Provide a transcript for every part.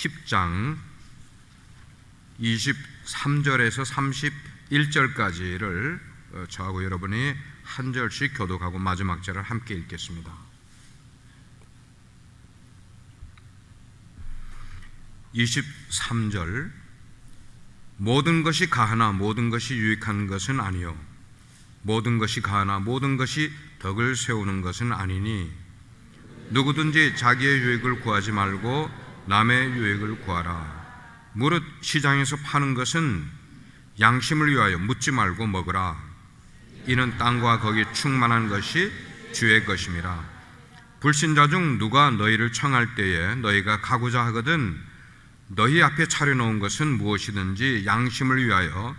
10장 23절에서 31절까지를 저하고 여러분이 한 절씩 교독하고 마지막 절을 함께 읽겠습니다. 23절 모든 것이 가하나 모든 것이 유익한 것은 아니요 모든 것이 가하나 모든 것이 덕을 세우는 것은 아니니 누구든지 자기의 유익을 구하지 말고 남의 유익을 구하라. 무릇 시장에서 파는 것은 양심을 위하여 묻지 말고 먹으라. 이는 땅과 거기 충만한 것이 주의 것임이라. 불신자 중 누가 너희를 청할 때에 너희가 가고자 하거든 너희 앞에 차려놓은 것은 무엇이든지 양심을 위하여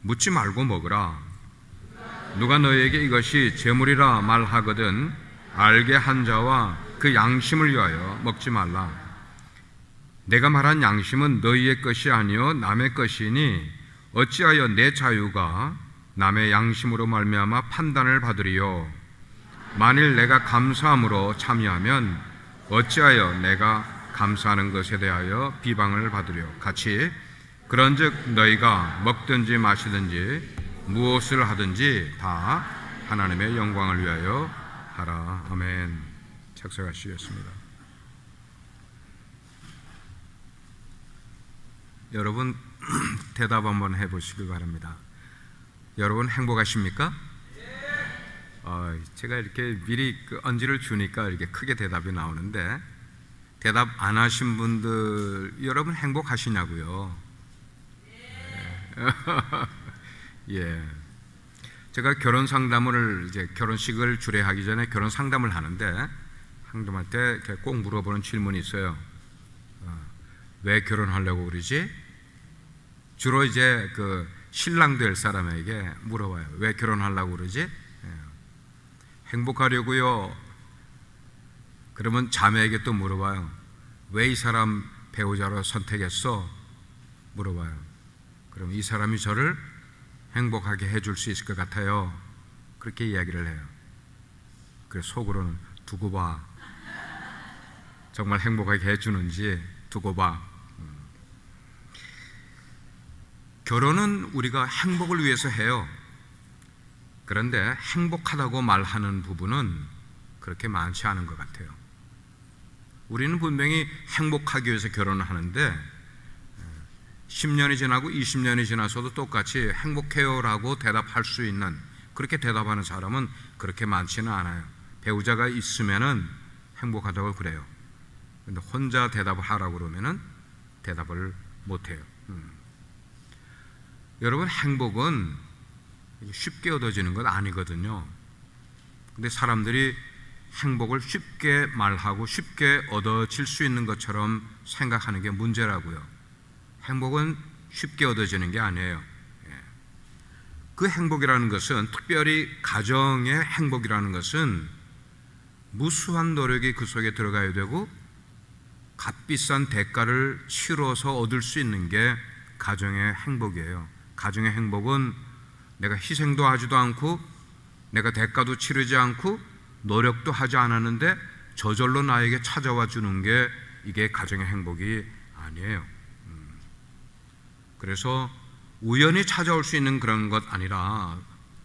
묻지 말고 먹으라. 누가 너희에게 이것이 재물이라 말하거든 알게 한 자와 그 양심을 위하여 먹지 말라. 내가 말한 양심은 너희의 것이 아니요 남의 것이니 어찌하여 내 자유가 남의 양심으로 말미암아 판단을 받으리요. 만일 내가 감사함으로 참여하면 어찌하여 내가 감사하는 것에 대하여 비방을 받으려. 같이 그런즉 너희가 먹든지 마시든지 무엇을 하든지 다 하나님의 영광을 위하여 하라. 아멘. 착석하시겠습니다. 여러분 대답 한번 해보시기 바랍니다. 여러분 행복하십니까? 제가 이렇게 미리 언지를 주니까 이렇게 크게 대답이 나오는데 대답 안 하신 분들 여러분 행복하시냐고요? 예. 제가 결혼 상담을 이제 결혼식을 주례하기 전에 결혼 상담을 하는데 상담할 때 꼭 물어보는 질문이 있어요. 왜 결혼하려고 그러지? 주로 이제 그 신랑 될 사람에게 물어봐요. 왜 결혼하려고 그러지? 행복하려고요. 그러면 자매에게 또 물어봐요. 왜 이 사람 배우자로 선택했어? 물어봐요. 그럼 이 사람이 저를 행복하게 해줄 수 있을 것 같아요. 그렇게 이야기를 해요. 그래서 속으로는 두고 봐. 정말 행복하게 해주는지 두고 봐. 결혼은 우리가 행복을 위해서 해요. 그런데 행복하다고 말하는 부분은 그렇게 많지 않은 것 같아요. 우리는 분명히 행복하기 위해서 결혼을 하는데 10년이 지나고 20년이 지나서도 똑같이 행복해요라고 대답할 수 있는, 그렇게 대답하는 사람은 그렇게 많지는 않아요. 배우자가 있으면은 행복하다고 그래요. 근데 혼자 대답을 하라고 그러면은 대답을 못해요. 여러분 행복은 쉽게 얻어지는 건 아니거든요. 근데 사람들이 행복을 쉽게 말하고 쉽게 얻어질 수 있는 것처럼 생각하는 게 문제라고요. 행복은 쉽게 얻어지는 게 아니에요. 그 행복이라는 것은, 특별히 가정의 행복이라는 것은 무수한 노력이 그 속에 들어가야 되고 값비싼 대가를 치러서 얻을 수 있는 게 가정의 행복이에요. 가정의 행복은 내가 희생도 하지도 않고 내가 대가도 치르지 않고 노력도 하지 않았는데 저절로 나에게 찾아와 주는 게 이게 가정의 행복이 아니에요. 그래서 우연히 찾아올 수 있는 그런 것 아니라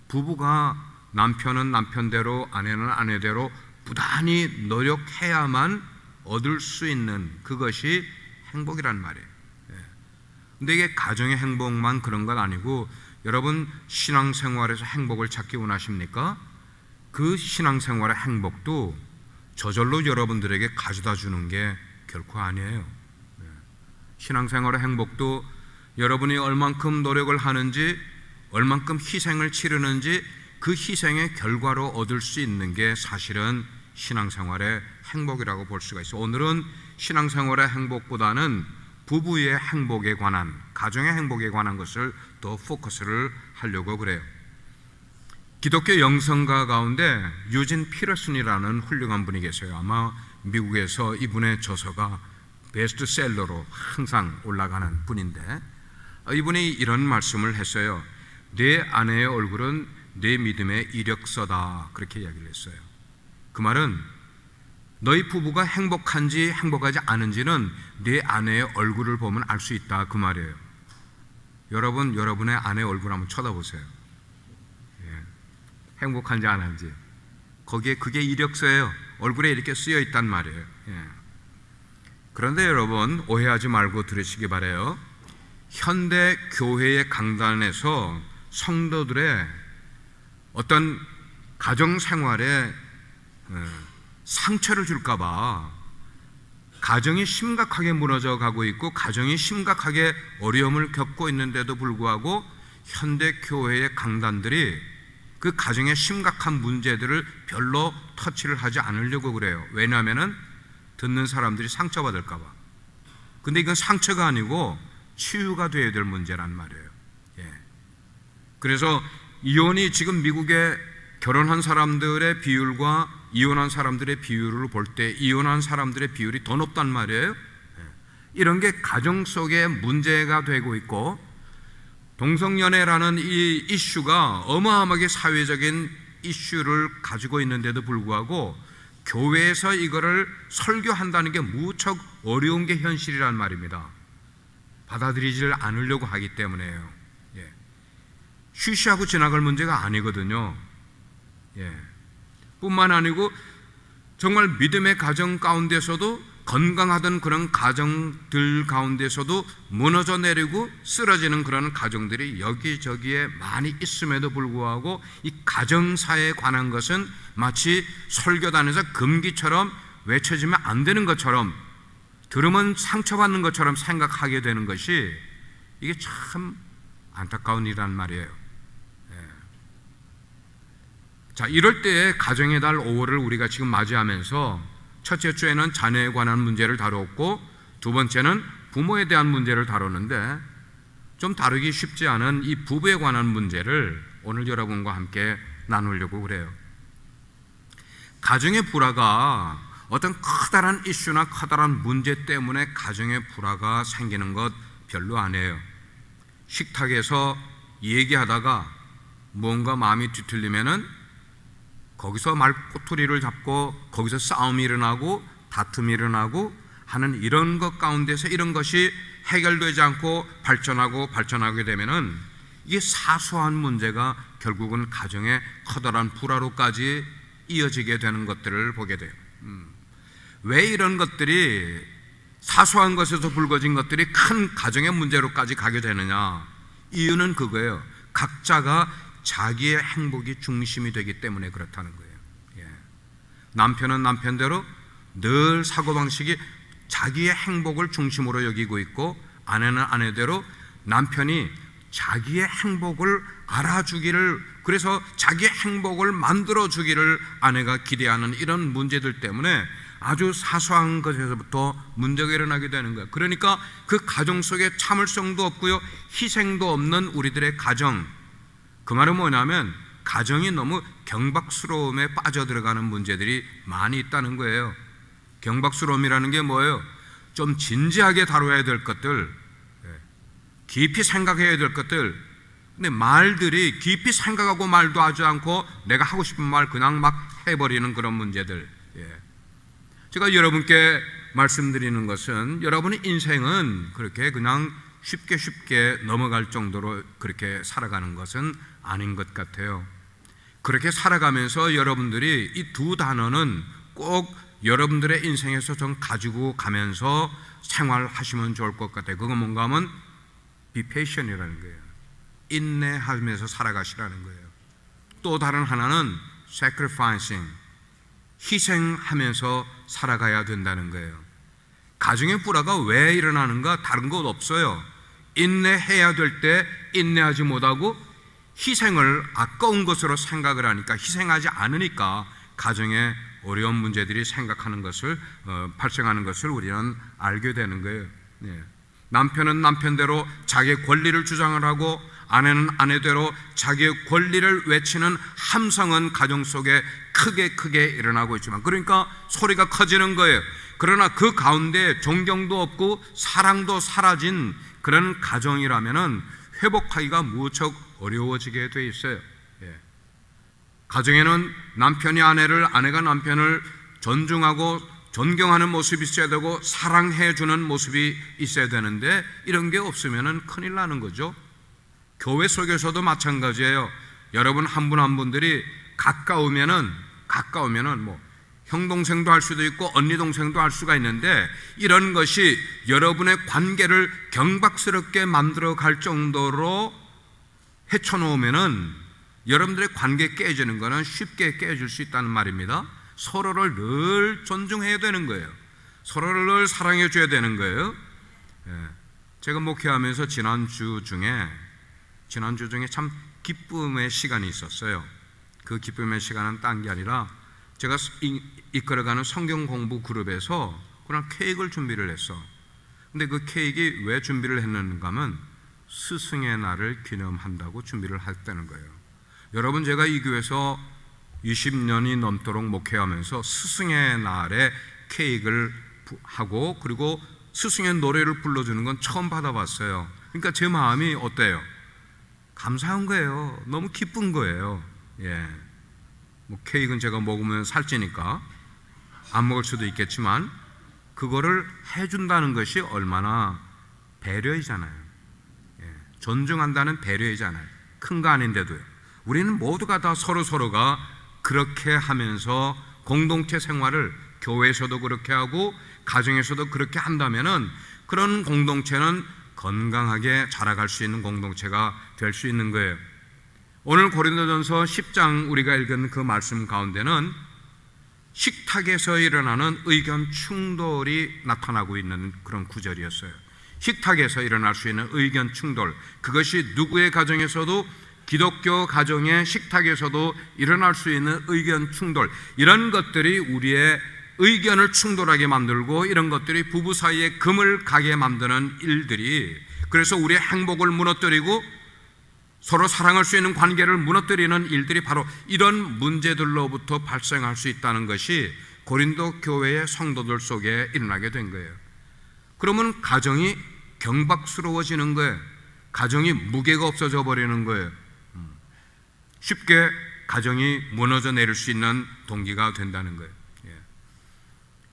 부부가 남편은 남편대로 아내는 아내대로 부단히 노력해야만 얻을 수 있는 그것이 행복이란 말이에요. 근데 이게 가정의 행복만 그런 건 아니고, 여러분 신앙생활에서 행복을 찾기 원하십니까? 그 신앙생활의 행복도 저절로 여러분들에게 가져다 주는 게 결코 아니에요. 신앙생활의 행복도 여러분이 얼만큼 노력을 하는지, 얼만큼 희생을 치르는지, 그 희생의 결과로 얻을 수 있는 게 사실은 신앙생활의 행복이라고 볼 수가 있어요. 오늘은 신앙생활의 행복보다는 부부의 행복에 관한, 가정의 행복에 관한 것을 더 포커스를 하려고 그래요. 기독교 영성가 가운데 유진 피러슨이라는 훌륭한 분이 계세요. 아마 미국에서 이분의 저서가 베스트셀러로 항상 올라가는 분인데, 이분이 이런 말씀을 했어요. 내 아내의 얼굴은 내 믿음의 이력서다, 그렇게 이야기를 했어요. 그 말은 너희 부부가 행복한지 행복하지 않은지는 네 아내의 얼굴을 보면 알 수 있다, 그 말이에요. 여러분, 여러분의 아내 얼굴 한번 쳐다보세요. 예. 행복한지 안 한지. 거기에 그게 이력서예요. 얼굴에 이렇게 쓰여 있단 말이에요. 예. 그런데 여러분, 오해하지 말고 들으시기 바라요. 현대 교회의 강단에서 성도들의 어떤 가정 생활에 상처를 줄까 봐 가정이 심각하게 무너져 가고 있고 가정이 심각하게 어려움을 겪고 있는데도 불구하고 현대 교회의 강단들이 그 가정의 심각한 문제들을 별로 터치를 하지 않으려고 그래요. 왜냐하면 듣는 사람들이 상처받을까 봐. 근데 이건 상처가 아니고 치유가 돼야 될 문제란 말이에요. 예. 그래서 이혼이 지금 미국의 결혼한 사람들의 비율과 이혼한 사람들의 비율을 볼 때 이혼한 사람들의 비율이 더 높단 말이에요. 이런 게 가정 속에 문제가 되고 있고, 동성연애라는 이 이슈가 어마어마하게 사회적인 이슈를 가지고 있는데도 불구하고 교회에서 이거를 설교한다는 게 무척 어려운 게 현실이란 말입니다. 받아들이지를 않으려고 하기 때문에요. 예. 쉬쉬하고 지나갈 문제가 아니거든요. 예. 뿐만 아니고 정말 믿음의 가정 가운데서도 건강하던 그런 가정들 가운데서도 무너져 내리고 쓰러지는 그런 가정들이 여기저기에 많이 있음에도 불구하고 이 가정사에 관한 것은 마치 설교단에서 금기처럼 외쳐지면 안 되는 것처럼, 들으면 상처받는 것처럼 생각하게 되는 것이 이게 참 안타까운 일이란 말이에요. 자, 이럴 때에 가정의 달 5월을 우리가 지금 맞이하면서 첫째 주에는 자녀에 관한 문제를 다뤘고 두 번째는 부모에 대한 문제를 다뤘는데, 좀 다루기 쉽지 않은 이 부부에 관한 문제를 오늘 여러분과 함께 나누려고 그래요. 가정의 불화가 어떤 커다란 이슈나 커다란 문제 때문에 가정의 불화가 생기는 것 별로 아니에요. 식탁에서 얘기하다가 뭔가 마음이 뒤틀리면은 거기서 말꼬투리를 잡고 거기서 싸움이 일어나고 다툼이 일어나고 하는 이런 것 가운데서 이런 것이 해결되지 않고 발전하게 되면은 이게 사소한 문제가 결국은 가정의 커다란 불화로까지 이어지게 되는 것들을 보게 돼요. 왜 이런 것들이, 사소한 것에서 불거진 것들이 큰 가정의 문제로까지 가게 되느냐? 이유는 그거예요. 각자가 자기의 행복이 중심이 되기 때문에 그렇다는 거예요. 예. 남편은 남편대로 늘 사고방식이 자기의 행복을 중심으로 여기고 있고, 아내는 아내대로 남편이 자기의 행복을 알아주기를, 그래서 자기의 행복을 만들어주기를 아내가 기대하는 이런 문제들 때문에 아주 사소한 것에서부터 문제가 일어나게 되는 거예요. 그러니까 그 가정 속에 참을성도 없고요, 희생도 없는 우리들의 가정, 그 말은 뭐냐면 가정이 너무 경박스러움에 빠져들어가는 문제들이 많이 있다는 거예요. 경박스러움이라는 게 뭐예요? 좀 진지하게 다뤄야 될 것들, 깊이 생각해야 될 것들, 근데 말들이 깊이 생각하고 말도 하지 않고 내가 하고 싶은 말 그냥 막 해버리는 그런 문제들. 제가 여러분께 말씀드리는 것은, 여러분의 인생은 그렇게 그냥 쉽게 넘어갈 정도로 그렇게 살아가는 것은 아닌 것 같아요. 그렇게 살아가면서 여러분들이 이 두 단어는 꼭 여러분들의 인생에서 좀 가지고 가면서 생활하시면 좋을 것 같아요. 그건 뭔가 하면 be patient이라는 거예요. 인내하면서 살아가시라는 거예요. 또 다른 하나는 sacrificing, 희생하면서 살아가야 된다는 거예요. 가정의 불화가 왜 일어나는가? 다른 것 없어요. 인내해야 될 때 인내하지 못하고 희생을 아까운 것으로 생각을 하니까, 희생하지 않으니까 가정에 어려운 문제들이 발생하는 것을 우리는 알게 되는 거예요. 남편은 남편대로 자기의 권리를 주장을 하고 아내는 아내대로 자기의 권리를 외치는 함성은 가정 속에 크게 일어나고 있지만, 그러니까 소리가 커지는 거예요. 그러나 그 가운데 존경도 없고 사랑도 사라진 그런 가정이라면은 회복하기가 무척 어려워지게 돼 있어요. 가정에는 남편이 아내를, 아내가 남편을 존중하고 존경하는 모습이 있어야 되고 사랑해 주는 모습이 있어야 되는데 이런 게 없으면 큰일 나는 거죠. 교회 속에서도 마찬가지예요. 여러분 한 분 한 분들이 가까우면은 뭐 형 동생도 할 수도 있고 언니 동생도 할 수가 있는데 이런 것이 여러분의 관계를 경박스럽게 만들어 갈 정도로 헤쳐놓으면은 여러분들의 관계 깨지는 거는 쉽게 깨질 수 있다는 말입니다. 서로를 늘 존중해야 되는 거예요. 서로를 늘 사랑해 줘야 되는 거예요. 제가 목회하면서 지난주 중에 참 기쁨의 시간이 있었어요. 그 기쁨의 시간은 딴 게 아니라 제가 이끌어가는 성경 공부 그룹에서 그냥 케이크를 준비를 했어. 근데 그 케이크 왜 준비를 했는가 하면 스승의 날을 기념한다고 준비를 했다는 거예요. 여러분, 제가 이 교회에서 20년이 넘도록 목회하면서 스승의 날에 케이크를 하고 그리고 스승의 노래를 불러주는 건 처음 받아봤어요. 그러니까 제 마음이 어때요? 감사한 거예요. 너무 기쁜 거예요. 뭐 케이크는 제가 먹으면 살찌니까 안 먹을 수도 있겠지만 그거를 해준다는 것이 얼마나 배려이잖아요. 존중한다는 배려이잖아요. 큰 거 아닌데도요. 우리는 모두가 다 서로가 그렇게 하면서 공동체 생활을 교회에서도 그렇게 하고 가정에서도 그렇게 한다면은 그런 공동체는 건강하게 자라갈 수 있는 공동체가 될 수 있는 거예요. 오늘 고린도전서 10장 우리가 읽은 그 말씀 가운데는 식탁에서 일어나는 의견 충돌이 나타나고 있는 그런 구절이었어요. 식탁에서 일어날 수 있는 의견 충돌, 그것이 누구의 가정에서도 기독교 가정의 식탁에서도 일어날 수 있는 의견 충돌, 이런 것들이 우리의 의견을 충돌하게 만들고 이런 것들이 부부 사이에 금을 가게 만드는 일들이, 그래서 우리의 행복을 무너뜨리고 서로 사랑할 수 있는 관계를 무너뜨리는 일들이 바로 이런 문제들로부터 발생할 수 있다는 것이 고린도 교회의 성도들 속에 일어나게 된 거예요. 그러면 가정이 경박스러워지는 거예요. 가정이 무게가 없어져 버리는 거예요. 쉽게 가정이 무너져 내릴 수 있는 동기가 된다는 거예요.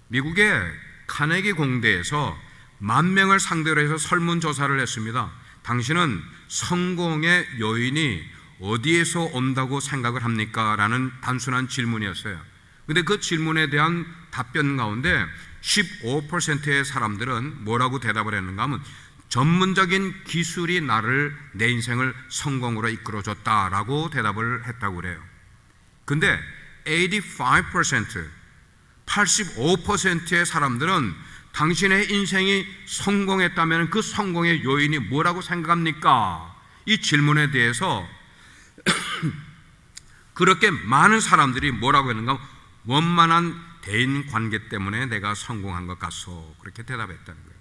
미국의 카네기 공대에서 10,000명을 상대로 해서 설문조사를 했습니다. 당신은 성공의 요인이 어디에서 온다고 생각을 합니까? 라는 단순한 질문이었어요. 근데 그 질문에 대한 답변 가운데 15%의 사람들은 뭐라고 대답을 했는가 하면 전문적인 기술이 내 인생을 성공으로 이끌어줬다라고 대답을 했다고 그래요. 근데 85%의 사람들은 당신의 인생이 성공했다면 그 성공의 요인이 뭐라고 생각합니까? 이 질문에 대해서 그렇게 많은 사람들이 뭐라고 했는가? 원만한 대인 관계 때문에 내가 성공한 것 같소. 그렇게 대답했다는 거예요.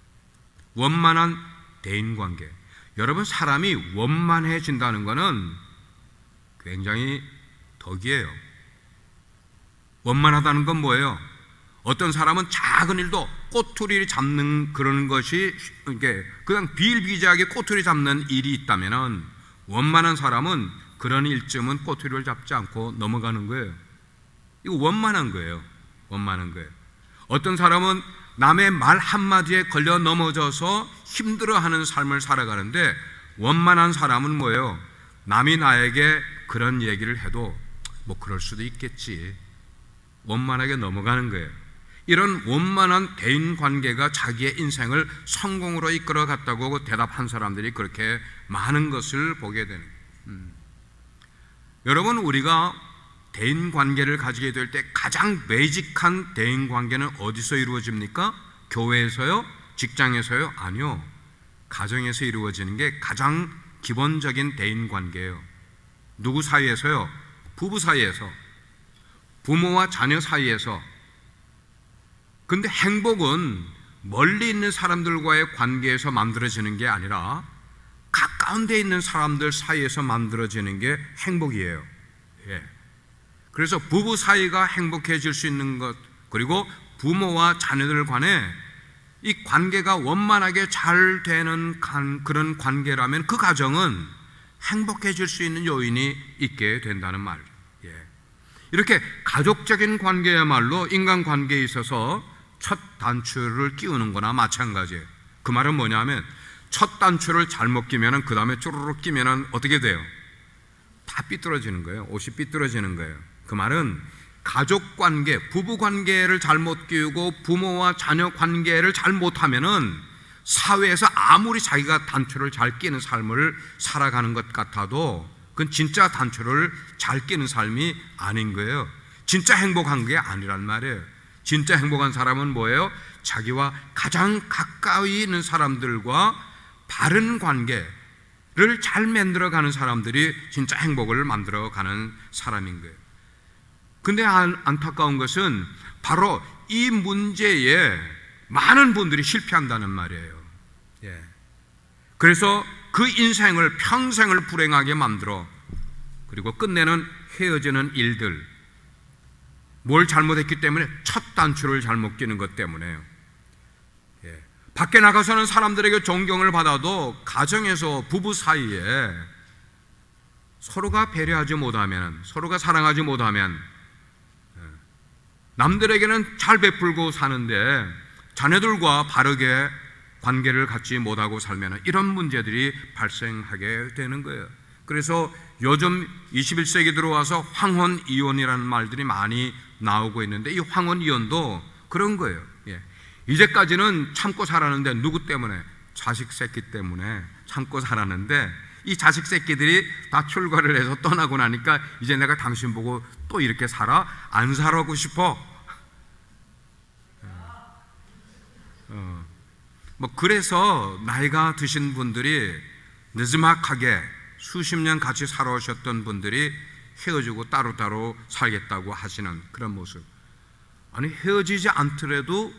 원만한 대인 관계. 여러분, 사람이 원만해진다는 것은 굉장히 덕이에요. 원만하다는 건 뭐예요? 어떤 사람은 작은 일도 꼬투리 잡는 그런 것이 그냥 비일비재하게 꼬투리 잡는 일이 있다면 원만한 사람은 그런 일쯤은 꼬투리를 잡지 않고 넘어가는 거예요. 이거 원만한 거예요. 원만한 거예요. 어떤 사람은 남의 말 한마디에 걸려 넘어져서 힘들어하는 삶을 살아가는데 원만한 사람은 뭐예요? 남이 나에게 그런 얘기를 해도 뭐 그럴 수도 있겠지. 원만하게 넘어가는 거예요. 이런 원만한 대인관계가 자기의 인생을 성공으로 이끌어 갔다고 대답한 사람들이 그렇게 많은 것을 보게 되는 거예요. 여러분, 우리가 대인관계를 가지게 될 때 가장 베이직한 대인관계는 어디서 이루어집니까? 교회에서요? 직장에서요? 아니요. 가정에서 이루어지는 게 가장 기본적인 대인관계예요. 누구 사이에서요? 부부 사이에서, 부모와 자녀 사이에서. 근데 행복은 멀리 있는 사람들과의 관계에서 만들어지는 게 아니라 가까운 데 있는 사람들 사이에서 만들어지는 게 행복이에요. 그래서 부부 사이가 행복해질 수 있는 것, 그리고 부모와 자녀들 간에 이 관계가 원만하게 잘 되는 그런 관계라면 그 가정은 행복해질 수 있는 요인이 있게 된다는 말. 이렇게 가족적인 관계야말로 인간관계에 있어서 첫 단추를 끼우는 거나 마찬가지예요. 그 말은 뭐냐면 첫 단추를 잘못 끼면 그 다음에 쪼르륵 끼면 어떻게 돼요? 다 삐뚤어지는 거예요. 옷이 삐뚤어지는 거예요. 그 말은 가족관계, 부부관계를 잘못 끼우고 부모와 자녀 관계를 잘못하면은 사회에서 아무리 자기가 단추를 잘 끼는 삶을 살아가는 것 같아도 그건 진짜 단추를 잘 끼는 삶이 아닌 거예요. 진짜 행복한 게 아니란 말이에요. 진짜 행복한 사람은 뭐예요? 자기와 가장 가까이 있는 사람들과 바른 관계를 잘 만들어가는 사람들이 진짜 행복을 만들어가는 사람인 거예요. 근데 안타까운 것은 바로 이 문제에 많은 분들이 실패한다는 말이에요. 그래서 그 인생을 평생을 불행하게 만들어 그리고 끝내는 헤어지는 일들, 뭘 잘못했기 때문에 첫 단추를 잘못 끼는 것 때문에요. 밖에 나가서는 사람들에게 존경을 받아도 가정에서 부부 사이에 서로가 배려하지 못하면, 서로가 사랑하지 못하면 남들에게는 잘 베풀고 사는데 자녀들과 바르게 관계를 갖지 못하고 살면 이런 문제들이 발생하게 되는 거예요. 그래서 요즘 21세기 들어와서 황혼이혼이라는 말들이 많이 나오고 있는데 이 황혼이혼도 그런 거예요. 이제까지는 참고 살았는데 누구 때문에? 자식 새끼 때문에 참고 살았는데 이 자식 새끼들이 다 출가를 해서 떠나고 나니까 이제 내가 당신 보고 또 이렇게 살아? 안 살아고 싶어. 그래서 나이가 드신 분들이 느지막하게 수십 년 같이 살아오셨던 분들이 헤어지고 따로따로 살겠다고 하시는 그런 모습. 아니 헤어지지 않더라도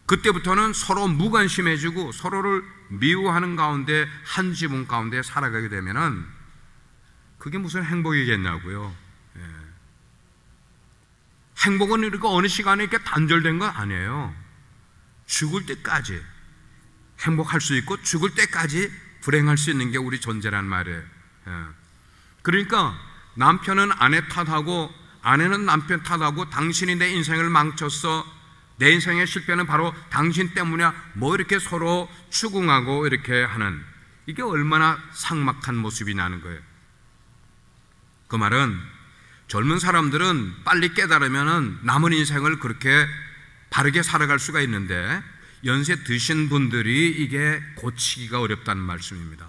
그때부터는 서로 무관심해지고 서로를 미워하는 가운데 한 지붕 가운데 살아가게 되면은 그게 무슨 행복이겠냐고요. 행복은 이렇게 어느 시간에 이렇게 단절된 건 아니에요. 죽을 때까지 행복할 수 있고 죽을 때까지 불행할 수 있는 게 우리 존재란 말이에요. 그러니까 남편은 아내 탓하고 아내는 남편 탓하고 당신이 내 인생을 망쳤어, 내 인생의 실패는 바로 당신 때문이야, 뭐 이렇게 서로 추궁하고 이렇게 하는, 이게 얼마나 삭막한 모습이냐는 거예요. 그 말은 젊은 사람들은 빨리 깨달으면 남은 인생을 그렇게 바르게 살아갈 수가 있는데 연세 드신 분들이 이게 고치기가 어렵다는 말씀입니다.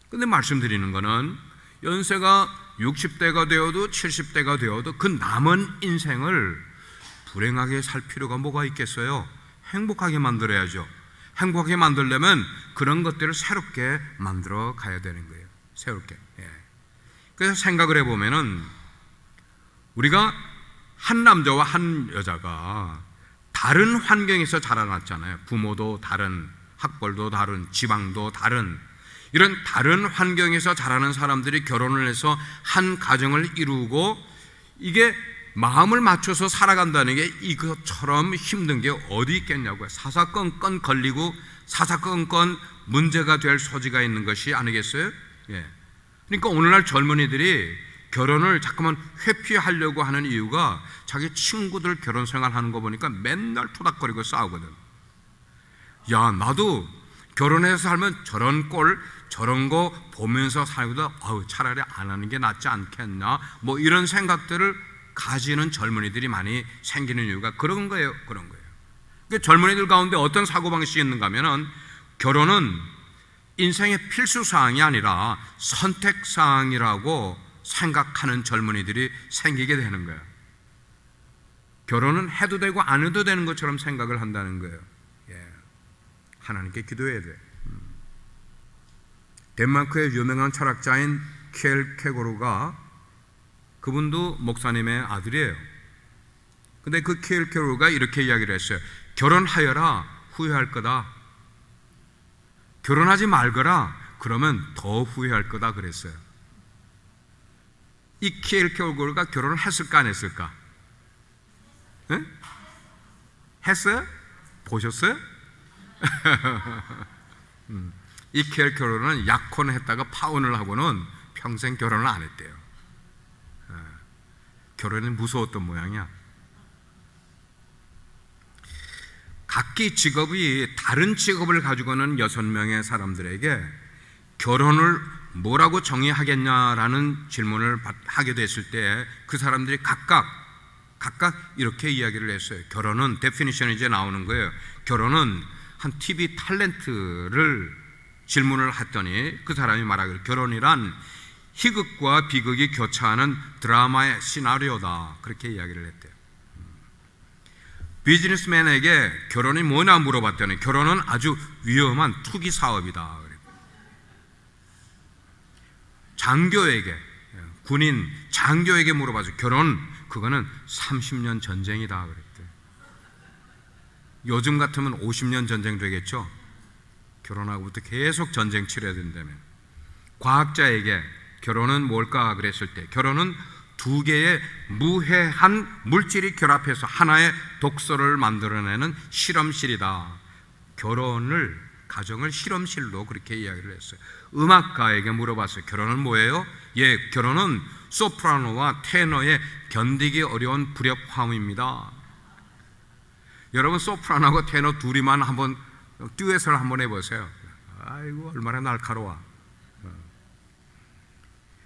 근데 말씀드리는 거는 연세가 60대가 되어도 70대가 되어도 그 남은 인생을 불행하게 살 필요가 뭐가 있겠어요? 행복하게 만들어야죠. 행복하게 만들려면 그런 것들을 새롭게 만들어 가야 되는 거예요. 새롭게. 그래서 생각을 해보면은 우리가 한 남자와 한 여자가 다른 환경에서 자라났잖아요. 부모도 다른, 학벌도 다른, 지방도 다른, 이런 다른 환경에서 자라는 사람들이 결혼을 해서 한 가정을 이루고 이게 마음을 맞춰서 살아간다는 게 이것처럼 힘든 게 어디 있겠냐고요. 사사건건 걸리고 사사건건 문제가 될 소지가 있는 것이 아니겠어요? 그러니까 오늘날 젊은이들이 결혼을 자꾸만 회피하려고 하는 이유가 자기 친구들 결혼 생활하는 거 보니까 맨날 토닥거리고 싸우거든. 야, 나도 결혼해서 살면 저런 꼴 저런 거 보면서 살고도 차라리 안 하는 게 낫지 않겠나, 뭐 이런 생각들을 가지는 젊은이들이 많이 생기는 이유가 그런 거예요. 그러니까 젊은이들 가운데 어떤 사고방식이 있는가 하면은 결혼은 인생의 필수사항이 아니라 선택사항이라고 생각하는 젊은이들이 생기게 되는 거예요. 결혼은 해도 되고 안 해도 되는 것처럼 생각을 한다는 거예요. 하나님께 기도해야 돼. 덴마크의 유명한 철학자인 키엘케고르가, 그분도 목사님의 아들이에요. 근데 그 키엘케고르가 이렇게 이야기를 했어요. 결혼하여라, 후회할 거다. 결혼하지 말거라, 그러면 더 후회할 거다 그랬어요. 이 키엘케고르가 결혼을 했을까 안 했을까? 했어요? 보셨어요? 이 키엘케고르는 약혼을 했다가 파혼을 하고는 평생 결혼을 안 했대요. 결혼이 무서웠던 모양이야. 각기 직업이 다른 직업을 가지고는 6명의 사람들에게 결혼을 뭐라고 정의하겠냐라는 질문을 하게 됐을 때 그 사람들이 각각 이렇게 이야기를 했어요. 결혼은 데피니션이 이제 나오는 거예요. 결혼은 한 TV 탤런트를 질문을 했더니 그 사람이 말하기를 결혼이란 희극과 비극이 교차하는 드라마의 시나리오다, 그렇게 이야기를 했대요. 비즈니스맨에게 결혼이 뭐냐 물어봤더니 결혼은 아주 위험한 투기 사업이다. 장교에게, 군인 장교에게 물어봐서 결혼 그거는 30년 전쟁이다 그랬대요. 요즘 같으면 50년 전쟁 되겠죠. 결혼하고부터 계속 전쟁 치러야 된다면. 과학자에게 결혼은 뭘까 그랬을 때 결혼은 2개의 무해한 물질이 결합해서 하나의 독소를 만들어내는 실험실이다. 가정을 실험실로 그렇게 이야기를 했어요. 음악가에게 물어봤어요. 결혼은 뭐예요? 예, 결혼은 소프라노와 테너의 견디기 어려운 불협 화음입니다. 여러분 소프라노하고 테너 둘이만 한번 듀엣을 한번 해보세요. 아이고 얼마나 날카로워.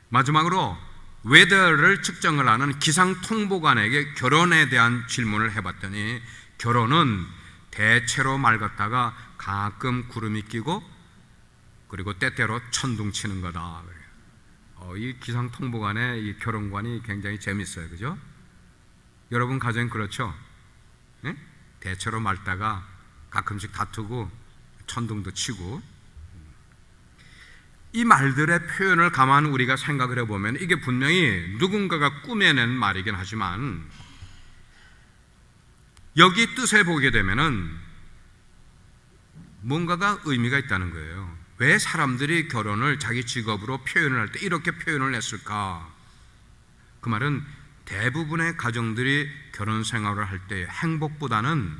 마지막으로 웨더를 측정을 하는 기상통보관에게 결혼에 대한 질문을 해봤더니 결혼은 대체로 맑았다가 가끔 구름이 끼고 그리고 때때로 천둥 치는 거다. 이 기상통보관의 이 결혼관이 굉장히 재밌어요. 그죠? 여러분 가정 그렇죠? 네? 대체로 맑다가 가끔씩 다투고 천둥도 치고. 이 말들의 표현을 가만 우리가 생각을 해보면 이게 분명히 누군가가 꾸며낸 말이긴 하지만 여기 뜻을 보게 되면은 뭔가가 의미가 있다는 거예요. 왜 사람들이 결혼을 자기 직업으로 표현을 할 때 이렇게 표현을 했을까? 그 말은 대부분의 가정들이 결혼 생활을 할 때 행복보다는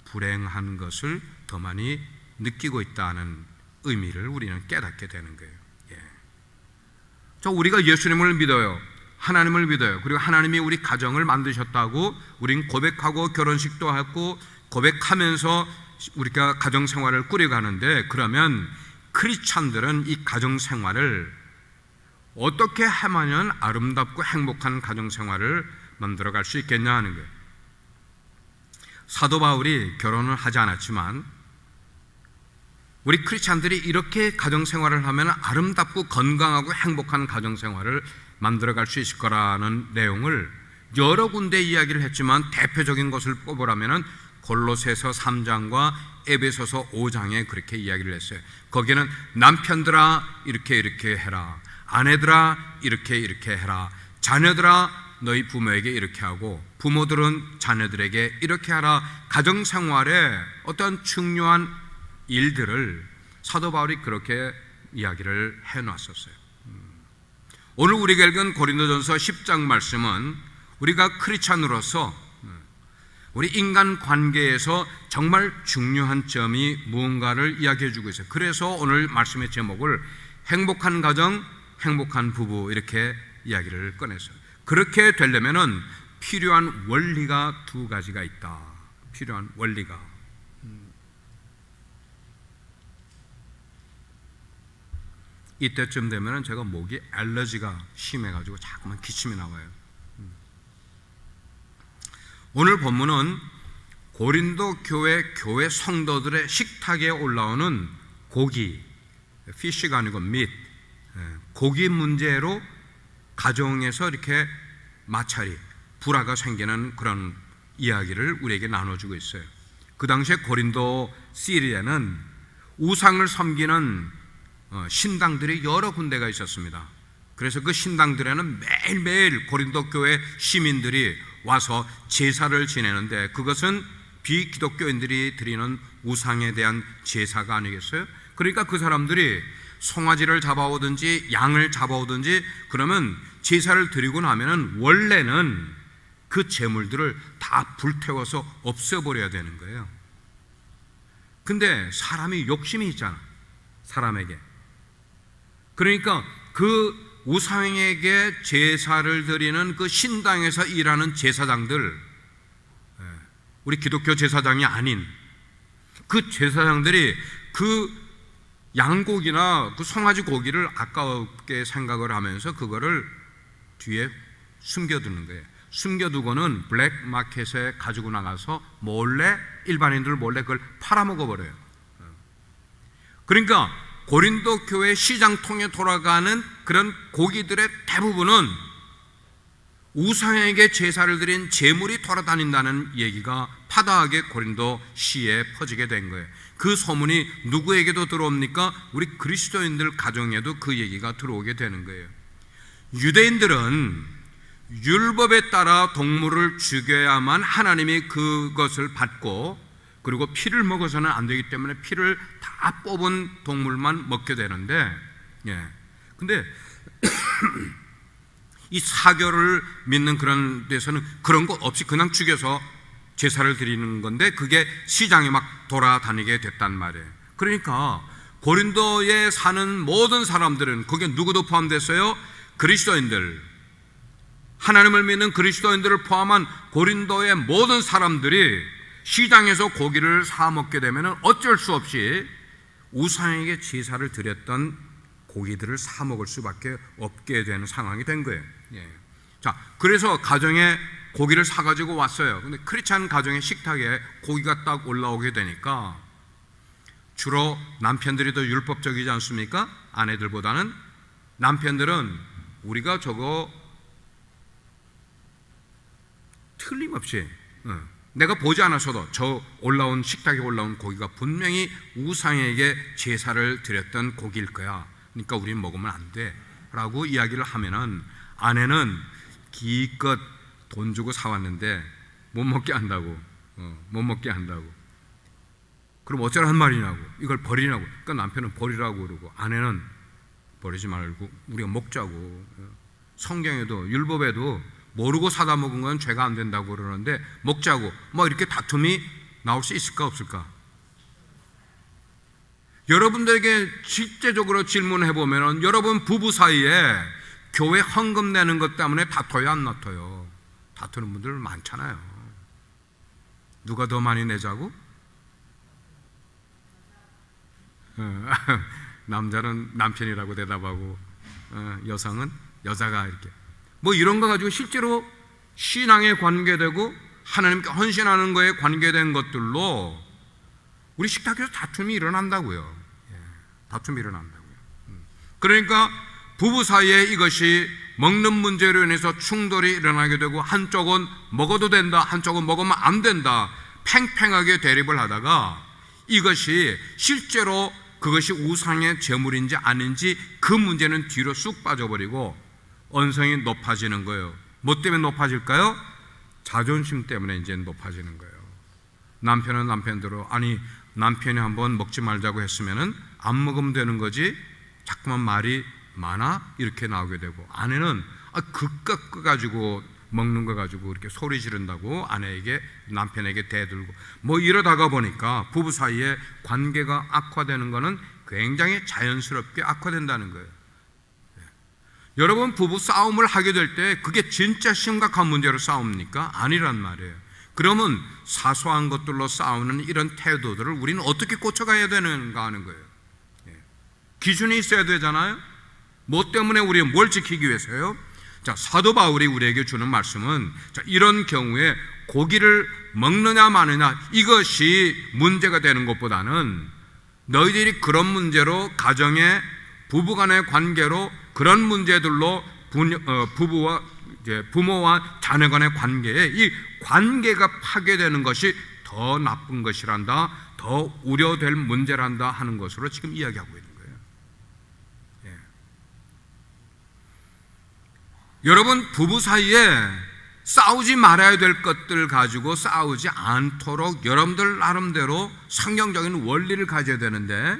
불행한 것을 더 많이 느끼고 있다는 의미를 우리는 깨닫게 되는 거예요. 저 우리가 예수님을 믿어요. 하나님을 믿어요. 그리고 하나님이 우리 가정을 만드셨다고 우린 고백하고 결혼식도 하고 고백하면서 우리가 가정생활을 꾸려가는데, 그러면 크리스찬들은 이 가정생활을 어떻게 하면 아름답고 행복한 가정생활을 만들어갈 수 있겠냐 하는 거예요. 사도 바울이 결혼을 하지 않았지만 우리 크리스찬들이 이렇게 가정생활을 하면 아름답고 건강하고 행복한 가정생활을 만들어갈 수 있을 거라는 내용을 여러 군데 이야기를 했지만 대표적인 것을 뽑으라면 골로새서 3장과 에베소서 5장에 그렇게 이야기를 했어요. 거기에는 남편들아 이렇게 해라, 아내들아 이렇게 해라, 자녀들아 너희 부모에게 이렇게 하고 부모들은 자녀들에게 이렇게 하라. 가정생활에 어떤 중요한 일들을 사도 바울이 그렇게 이야기를 해놨었어요. 오늘 우리가 읽은 고린도전서 10장 말씀은 우리가 크리스찬으로서 우리 인간 관계에서 정말 중요한 점이 무언가를 이야기해 주고 있어요. 그래서 오늘 말씀의 제목을 행복한 가정, 행복한 부부 이렇게 이야기를 꺼냈어요. 그렇게 되려면은 필요한 원리가 2가지가 있다. 필요한 원리가. 이때쯤 되면은 제가 목이 알러지가 심해가지고 자꾸만 기침이 나와요. 오늘 본문은 고린도 교회 성도들의 식탁에 올라오는 고기, 피쉬가 아니고 밋, 고기 문제로 가정에서 이렇게 마찰이, 불화가 생기는 그런 이야기를 우리에게 나눠주고 있어요. 그 당시에 고린도 시리아는 우상을 섬기는 신당들이 여러 군데가 있었습니다. 그래서 그 신당들에는 매일매일 고린도 교회 시민들이 와서 제사를 지내는데 그것은 비기독교인들이 드리는 우상에 대한 제사가 아니겠어요? 그러니까 그 사람들이 송아지를 잡아오든지 양을 잡아오든지 그러면 제사를 드리고 나면은 원래는 그 제물들을 다 불태워서 없애버려야 되는 거예요. 근데 사람이 욕심이 있잖아, 사람에게. 그러니까 그 우상에게 제사를 드리는 그 신당에서 일하는 제사장들, 우리 기독교 제사장이 아닌 그 제사장들이 그 양고기나 그 송아지 고기를 아깝게 생각을 하면서 그거를 뒤에 숨겨두는 거예요. 숨겨두고는 블랙마켓에 가지고 나가서 몰래, 일반인들 몰래 그걸 팔아먹어버려요. 그러니까 고린도 교회 시장통에 돌아가는 그런 고기들의 대부분은 우상에게 제사를 드린 제물이 돌아다닌다는 얘기가 파다하게 고린도 시에 퍼지게 된 거예요. 그 소문이 누구에게도 들어옵니까? 우리 그리스도인들 가정에도 그 얘기가 들어오게 되는 거예요. 유대인들은 율법에 따라 동물을 죽여야만 하나님이 그것을 받고, 그리고 피를 먹어서는 안 되기 때문에 피를 다 뽑은 동물만 먹게 되는데, 근데 이 사교를 믿는 그런 데서는 그런 거 없이 그냥 죽여서 제사를 드리는 건데, 그게 시장에 막 돌아다니게 됐단 말이에요. 그러니까 고린도에 사는 모든 사람들은, 거기에 누구도 포함됐어요? 그리스도인들, 하나님을 믿는 그리스도인들을 포함한 고린도의 모든 사람들이 시장에서 고기를 사 먹게 되면 어쩔 수 없이 우상에게 제사를 드렸던 고기들을 사 먹을 수밖에 없게 되는 상황이 된 거예요. 자, 그래서 가정에 고기를 사가지고 왔어요. 근데 크리스찬 가정의 식탁에 고기가 딱 올라오게 되니까 주로 남편들이 더 율법적이지 않습니까? 아내들보다는. 남편들은 우리가 저거 틀림없이 내가 보지 않았어도 저 올라온 식탁에 올라온 고기가 분명히 우상에게 제사를 드렸던 고기일 거야. 그러니까 우리는 먹으면 안 돼 라고 이야기를 하면은 아내는 기껏 돈 주고 사왔는데 못 먹게 한다고, 못 먹게 한다고. 그럼 어쩌라는 말이냐고, 이걸 버리냐고. 그러니까 남편은 버리라고 그러고 아내는 버리지 말고 우리가 먹자고. 성경에도 율법에도 모르고 사다 먹은 건 죄가 안 된다고 그러는데 먹자고, 뭐 이렇게 다툼이 나올 수 있을까 없을까? 여러분들에게 실제적으로 질문해 보면 여러분 부부 사이에 교회 헌금 내는 것 때문에 다퉈요, 안 다퉈요? 다투는 분들 많잖아요. 누가 더 많이 내자고? 남자는 남편이라고 대답하고 여성은 여자가 이렇게, 뭐 이런 거 가지고 실제로 신앙에 관계되고 하나님께 헌신하는 거에 관계된 것들로 우리 식탁에서 다툼이 일어난다고요. 다툼이 일어난다고요. 그러니까 부부 사이에 이것이 먹는 문제로 인해서 충돌이 일어나게 되고, 한쪽은 먹어도 된다, 한쪽은 먹으면 안 된다, 팽팽하게 대립을 하다가 이것이 실제로 그것이 우상의 제물인지 아닌지 그 문제는 뒤로 쑥 빠져버리고 언성이 높아지는 거예요. 뭐 때문에 높아질까요? 자존심 때문에 이제 높아지는 거예요. 남편은 남편대로, 아니 남편이 한번 먹지 말자고 했으면은 안 먹으면 되는 거지, 자꾸만 말이 많아? 이렇게 나오게 되고, 아내는 그깟 거 가지고 먹는 거 가지고 이렇게 소리 지른다고 아내에게, 남편에게 대들고, 뭐 이러다가 보니까 부부 사이에 관계가 악화되는 거는 굉장히 자연스럽게 악화된다는 거예요. 여러분 부부 싸움을 하게 될 때 그게 진짜 심각한 문제로 싸웁니까? 아니란 말이에요. 그러면 사소한 것들로 싸우는 이런 태도들을 우리는 어떻게 고쳐가야 되는가 하는 거예요. 기준이 있어야 되잖아요. 뭐 때문에 우리가 뭘 지키기 위해서요? 자, 사도 바울이 우리에게 주는 말씀은, 자, 이런 경우에 고기를 먹느냐 마느냐 이것이 문제가 되는 것보다는 너희들이 그런 문제로 가정의 부부간의 관계로 그런 문제들로 부모와 자녀 간의 관계에 이 관계가 파괴되는 것이 더 나쁜 것이란다, 더 우려될 문제란다 하는 것으로 지금 이야기하고 있는 거예요. 여러분 부부 사이에 싸우지 말아야 될 것들 가지고 싸우지 않도록 여러분들 나름대로 성경적인 원리를 가져야 되는데,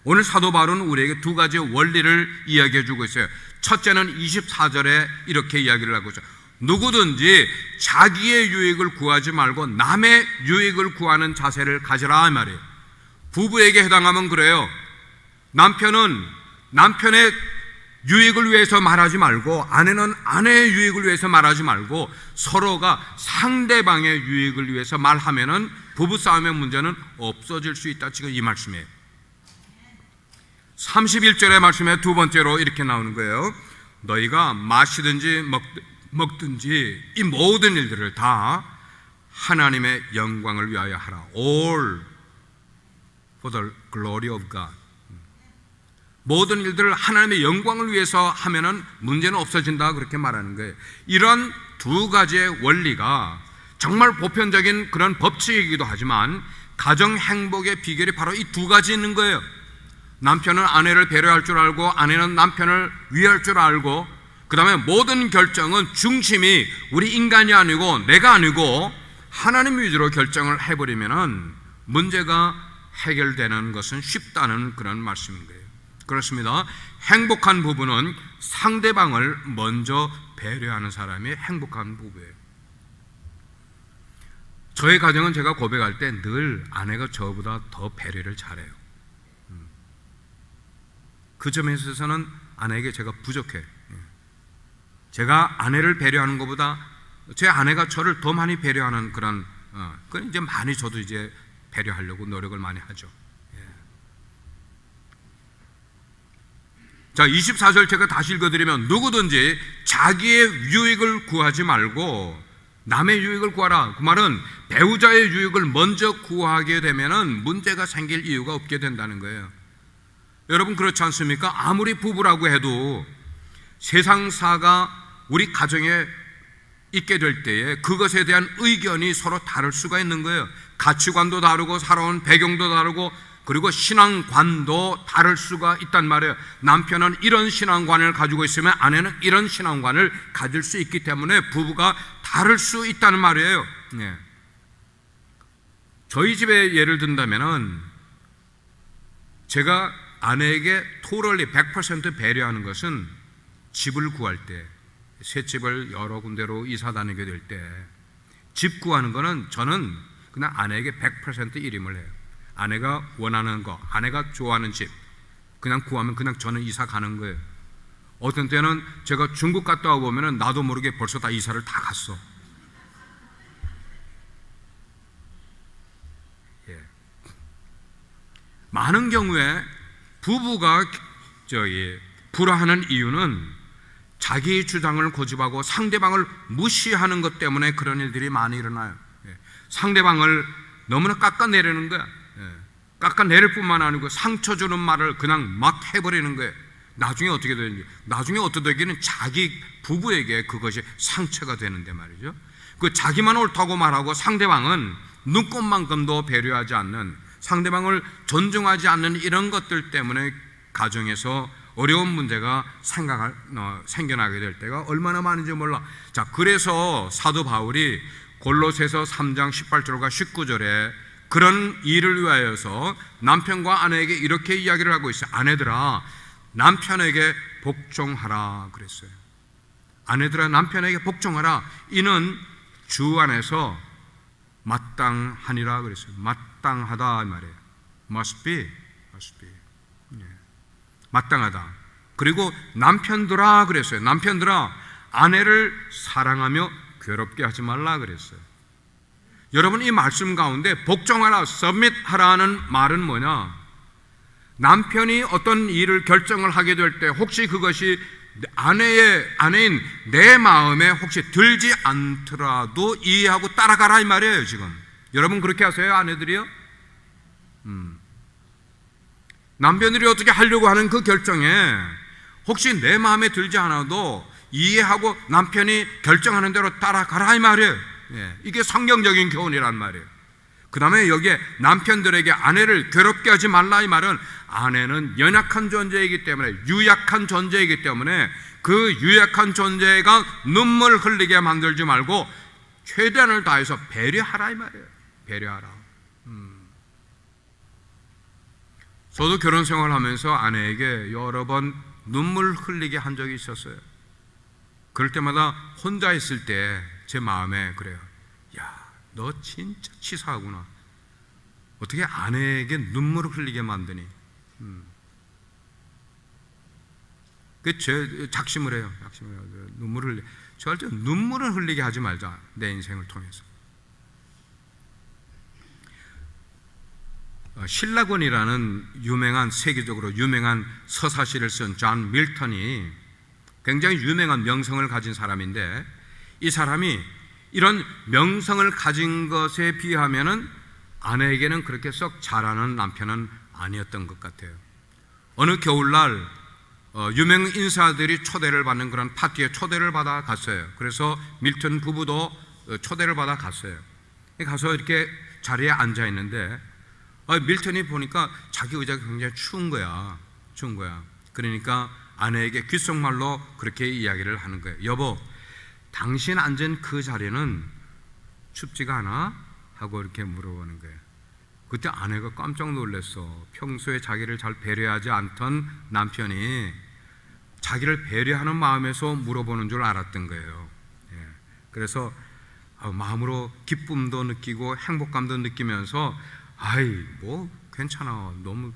오늘 사도 바울은 우리에게 두 가지 원리를 이야기해 주고 있어요. 첫째는 24절에 이렇게 이야기를 하고 있어요. 누구든지 자기의 유익을 구하지 말고 남의 유익을 구하는 자세를 가지라 이 말이에요. 부부에게 해당하면 그래요. 남편은 남편의 유익을 위해서 말하지 말고, 아내는 아내의 유익을 위해서 말하지 말고 서로가 상대방의 유익을 위해서 말하면은 부부싸움의 문제는 없어질 수 있다. 지금 이 말씀이에요. 31절의 말씀에 두 번째로 이렇게 나오는 거예요. 너희가 마시든지 먹든지 이 모든 일들을 다 하나님의 영광을 위하여 하라. All for the glory of God. 모든 일들을 하나님의 영광을 위해서 하면은 문제는 없어진다, 그렇게 말하는 거예요. 이런 두 가지의 원리가 정말 보편적인 그런 법칙이기도 하지만 가정 행복의 비결이 바로 이 두 가지 있는 거예요. 남편은 아내를 배려할 줄 알고 아내는 남편을 위할 줄 알고, 그 다음에 모든 결정은 중심이 우리 인간이 아니고 내가 아니고 하나님 위주로 결정을 해버리면은 문제가 해결되는 것은 쉽다는 그런 말씀인 거예요. 그렇습니다. 행복한 부부는 상대방을 먼저 배려하는 사람이 행복한 부부예요. 저의 가정은 제가 고백할 때 늘 아내가 저보다 더 배려를 잘해요. 그 점에 있어서는 아내에게 제가 부족해요. 제가 아내를 배려하는 것보다 제 아내가 저를 더 많이 배려하는 그런, 그건 이제 많이 저도 이제 배려하려고 노력을 많이 하죠. 자, 24절 제가 다시 읽어드리면, 누구든지 자기의 유익을 구하지 말고 남의 유익을 구하라. 그 말은 배우자의 유익을 먼저 구하게 되면은 문제가 생길 이유가 없게 된다는 거예요. 여러분 그렇지 않습니까? 아무리 부부라고 해도 세상사가 우리 가정에 있게 될 때에 그것에 대한 의견이 서로 다를 수가 있는 거예요. 가치관도 다르고 살아온 배경도 다르고 그리고 신앙관도 다를 수가 있단 말이에요. 남편은 이런 신앙관을 가지고 있으면 아내는 이런 신앙관을 가질 수 있기 때문에 부부가 다를 수 있다는 말이에요. 네. 저희 집에 예를 든다면은 제가 아내에게 토럴리 100% 배려하는 것은 집을 구할 때, 새 집을 여러 군데로 이사 다니게 될 때 집 구하는 거는 저는 그냥 아내에게 100% 일임을 해요. 아내가 원하는 거, 아내가 좋아하는 집 그냥 구하면 그냥 저는 이사 가는 거예요. 어떤 때는 제가 중국 갔다 와 보면은 나도 모르게 벌써 다 이사를 다 갔어. 예. 많은 경우에 부부가 불화하는 이유는 자기 주장을 고집하고 상대방을 무시하는 것 때문에 그런 일들이 많이 일어나요. 상대방을 너무나 깎아내리는 거야. 깎아내릴 뿐만 아니고 상처 주는 말을 그냥 막 해버리는 거예요. 나중에 어떻게 되는지, 나중에 어떠되기는 자기 부부에게 그것이 상처가 되는데 말이죠. 그 자기만 옳다고 말하고 상대방은 눈꼽만큼도 배려하지 않는, 상대방을 존중하지 않는 이런 것들 때문에 가정에서 어려운 문제가 생겨나게 될 때가 얼마나 많은지 몰라. 자, 그래서 사도 바울이 골로새서 3장 18절과 19절에 그런 일을 위하여서 남편과 아내에게 이렇게 이야기를 하고 있어요. 아내들아, 남편에게 복종하라 그랬어요. 아내들아, 남편에게 복종하라. 이는 주 안에서 마땅하니라 그랬어요. 마땅하다 이 말이에요. must be. 마땅하다. 그리고 남편들아 그랬어요. 남편들아, 아내를 사랑하며 괴롭게 하지 말라 그랬어요. 여러분, 이 말씀 가운데 복종하라, submit하라는 말은 뭐냐? 남편이 어떤 일을 결정을 하게 될 때 혹시 그것이 아내인 내 마음에 혹시 들지 않더라도 이해하고 따라가라 이 말이에요. 지금 여러분 그렇게 하세요? 아내들이요? 남편들이 어떻게 하려고 하는 그 결정에 혹시 내 마음에 들지 않아도 이해하고 남편이 결정하는 대로 따라가라 이 말이에요. 이게 성경적인 교훈이란 말이에요. 그 다음에 여기에 남편들에게 아내를 괴롭게 하지 말라 이 말은, 아내는 연약한 존재이기 때문에, 유약한 존재이기 때문에 그 유약한 존재가 눈물 흘리게 만들지 말고 최대한을 다해서 배려하라 이 말이에요. 배려하라. 저도 결혼 생활하면서 아내에게 여러 번 눈물 흘리게 한 적이 있었어요. 그럴 때마다 혼자 있을 때 제 마음에 그래요. 야, 너 진짜 치사하구나. 어떻게 아내에게 눈물을 흘리게 만드니? 작심을 해요. 눈물을 흘려. 절대 눈물을 흘리게 하지 말자. 내 인생을 통해서. 신라권이라는 세계적으로 유명한 서사시를 쓴 존 밀턴이 굉장히 유명한 명성을 가진 사람인데, 이 사람이 이런 명성을 가진 것에 비하면은 아내에게는 그렇게 썩 잘하는 남편은 아니었던 것 같아요. 어느 겨울날 유명 인사들이 초대를 받는 그런 파티에 초대를 받아 갔어요. 그래서 밀턴 부부도 초대를 받아 갔어요. 가서 이렇게 자리에 앉아 있는데 밀턴이 보니까 자기 의자가 굉장히 추운 거야. 그러니까 아내에게 귓속말로 그렇게 이야기를 하는 거예요. 여보, 당신 앉은 그 자리는 춥지가 않아? 하고 이렇게 물어보는 거예요. 그때 아내가 깜짝 놀랐어. 평소에 자기를 잘 배려하지 않던 남편이 자기를 배려하는 마음에서 물어보는 줄 알았던 거예요. 그래서 마음으로 기쁨도 느끼고 행복감도 느끼면서 괜찮아, 너무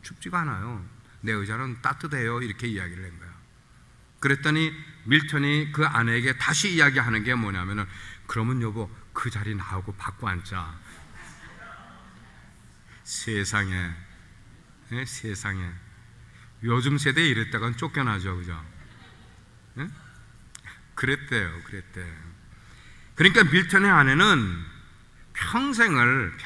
춥지가 않아요, 내 의자는 따뜻해요, 이렇게 이야기를 한 거야. 그랬더니 밀턴이 그 아내에게 다시 이야기하는 게 뭐냐면은, 그러면 여보, 그 자리 나하고 바꿔 앉자. 세상에 요즘 세대에 이랬다간 쫓겨나죠, 그죠? 그랬대요. 그러니까 밀턴의 아내는 평생을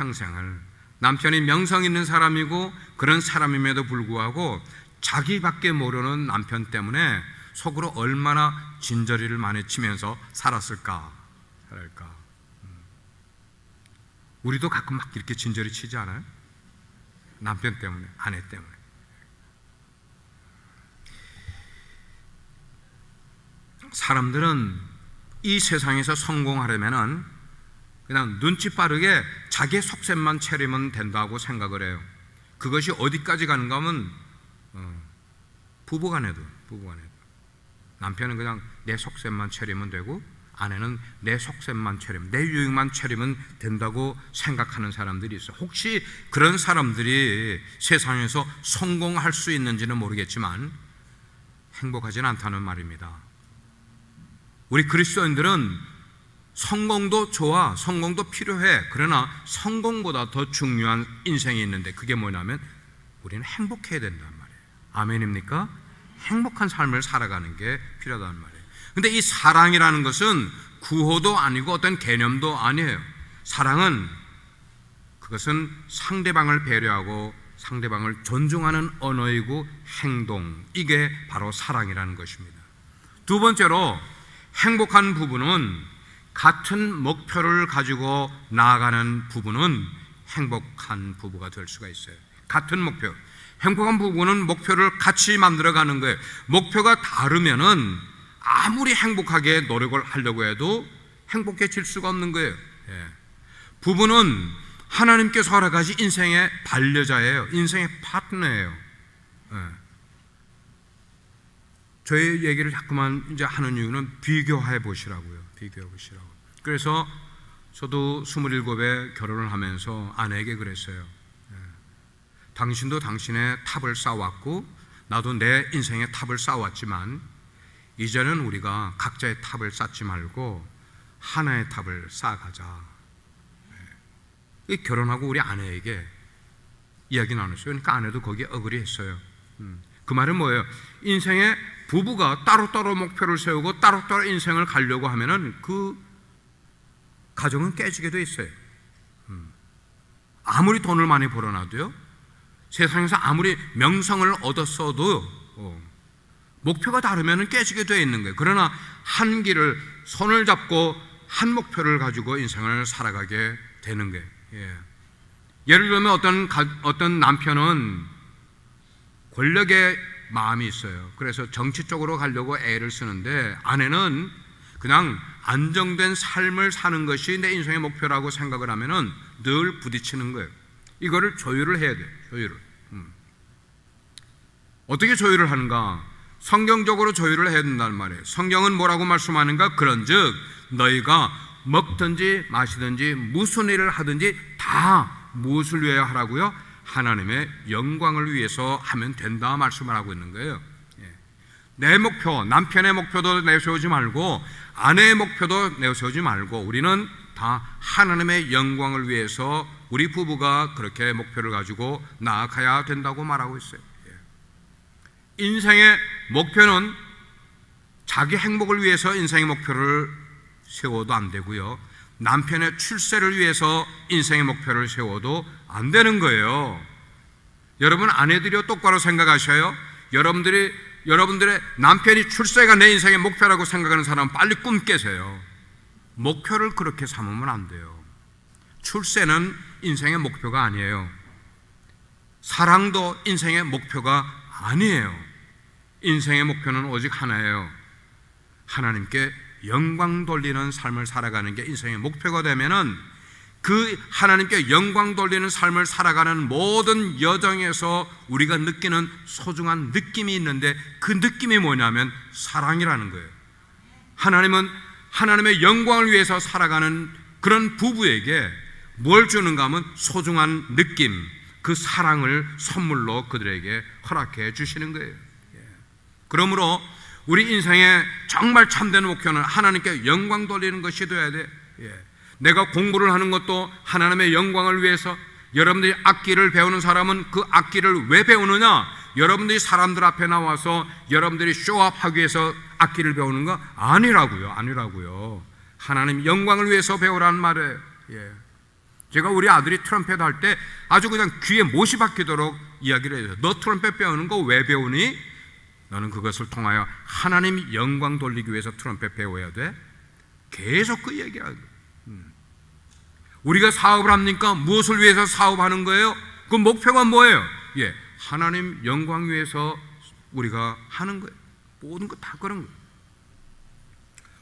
남편이 명성 있는 사람이고 그런 사람임에도 불구하고 자기밖에 모르는 남편 때문에 속으로 얼마나 진저리를 많이 치면서 살았을까. 우리도 가끔 막 이렇게 진저리 치지 않아요? 남편 때문에, 아내 때문에. 사람들은 이 세상에서 성공하려면은 그냥 눈치 빠르게 자기의 속셈만 차리면 된다고 생각을 해요. 그것이 어디까지 가는가 하면 부부간에도 남편은 그냥 내 속셈만 차리면 되고, 아내는 내 속셈만 차리면, 내 유익만 차리면 된다고 생각하는 사람들이 있어요. 혹시 그런 사람들이 세상에서 성공할 수 있는지는 모르겠지만 행복하지는 않다는 말입니다. 우리 그리스도인들은 성공도 좋아, 성공도 필요해. 그러나 성공보다 더 중요한 인생이 있는데, 그게 뭐냐면 우리는 행복해야 된단 말이에요. 아멘입니까? 행복한 삶을 살아가는 게 필요하단 말이에요. 근데 이 사랑이라는 것은 구호도 아니고 어떤 개념도 아니에요. 사랑은, 그것은 상대방을 배려하고 상대방을 존중하는 언어이고 행동, 이게 바로 사랑이라는 것입니다. 두 번째로, 행복한 부부는, 같은 목표를 가지고 나아가는 부부는 행복한 부부가 될 수가 있어요. 같은 목표. 행복한 부부는 목표를 같이 만들어가는 거예요. 목표가 다르면은 아무리 행복하게 노력을 하려고 해도 행복해질 수가 없는 거예요. 부부는 하나님께서 허락하신 인생의 반려자예요. 인생의 파트너예요. 저의 얘기를 자꾸만 이제 하는 이유는 비교해 보시라고요. 그래서 저도 27에 결혼을 하면서 아내에게 그랬어요. 당신도 당신의 탑을 쌓았고 나도 내 인생의 탑을 쌓았지만 이제는 우리가 각자의 탑을 쌓지 말고 하나의 탑을 쌓아가자. 결혼하고 우리 아내에게 이야기 나눴어요. 그러니까 아내도 거기에 어그리했어요. 그 말은 뭐예요? 인생의 부부가 따로따로 목표를 세우고 따로따로 인생을 가려고 하면은 그 가정은 깨지게 돼 있어요. 아무리 돈을 많이 벌어놔도요, 세상에서 아무리 명성을 얻었어도 목표가 다르면 깨지게 되어 있는 거예요. 그러나 한 길을 손을 잡고 한 목표를 가지고 인생을 살아가게 되는 거예요. 예를 들면 어떤 남편은 권력의 마음이 있어요. 그래서 정치 쪽으로 가려고 애를 쓰는데, 아내는 그냥 안정된 삶을 사는 것이 내 인생의 목표라고 생각을 하면은 늘 부딪히는 거예요. 이거를 조율을 해야 돼요. 조율을. 어떻게 조율을 하는가? 성경적으로 조율을 해야 된다는 말이에요. 성경은 뭐라고 말씀하는가? 그런즉 너희가 먹든지 마시든지 무슨 일을 하든지 다 무엇을 위하여 하라고요? 하나님의 영광을 위해서 하면 된다 말씀을 하고 있는 거예요. 내 목표, 남편의 목표도 내세우지 말고 아내의 목표도 내세우지 말고 우리는 다 하나님의 영광을 위해서 우리 부부가 그렇게 목표를 가지고 나아가야 된다고 말하고 있어요. 인생의 목표는 자기 행복을 위해서 인생의 목표를 세워도 안 되고요, 남편의 출세를 위해서 인생의 목표를 세워도 안 되는 거예요. 여러분 아내들이요, 똑바로 생각하셔요. 여러분들의 남편이 출세가 내 인생의 목표라고 생각하는 사람은 빨리 꿈 깨세요. 목표를 그렇게 삼으면 안 돼요. 출세는 인생의 목표가 아니에요. 사랑도 인생의 목표가 아니에요. 인생의 목표는 오직 하나예요. 하나님께 영광 돌리는 삶을 살아가는 게 인생의 목표가 되면은 그 하나님께 영광 돌리는 삶을 살아가는 모든 여정에서 우리가 느끼는 소중한 느낌이 있는데 그 느낌이 뭐냐면 사랑이라는 거예요. 하나님은 하나님의 영광을 위해서 살아가는 그런 부부에게 뭘 주는가 하면 소중한 느낌, 그 사랑을 선물로 그들에게 허락해 주시는 거예요. 그러므로 우리 인생의 정말 참된 목표는 하나님께 영광 돌리는 것이 되어야 돼. 내가 공부를 하는 것도 하나님의 영광을 위해서. 여러분들이 악기를 배우는 사람은 그 악기를 왜 배우느냐? 여러분들이 사람들 앞에 나와서 여러분들이 쇼업하기 위해서 악기를 배우는 거 아니라고요. 하나님 영광을 위해서 배우라는 말이에요. 제가 우리 아들이 트럼펫 할 때 아주 그냥 귀에 못이 박히도록 이야기를 해요. 너 트럼펫 배우는 거 왜 배우니? 너는 그것을 통하여 하나님 영광 돌리기 위해서 트럼펫 배워야 돼. 계속 그 얘기하고. 우리가 사업을 합니까? 무엇을 위해서 사업하는 거예요? 그 목표가 뭐예요? 하나님 영광 위해서 우리가 하는 거예요. 모든 것 다 그런 거예요.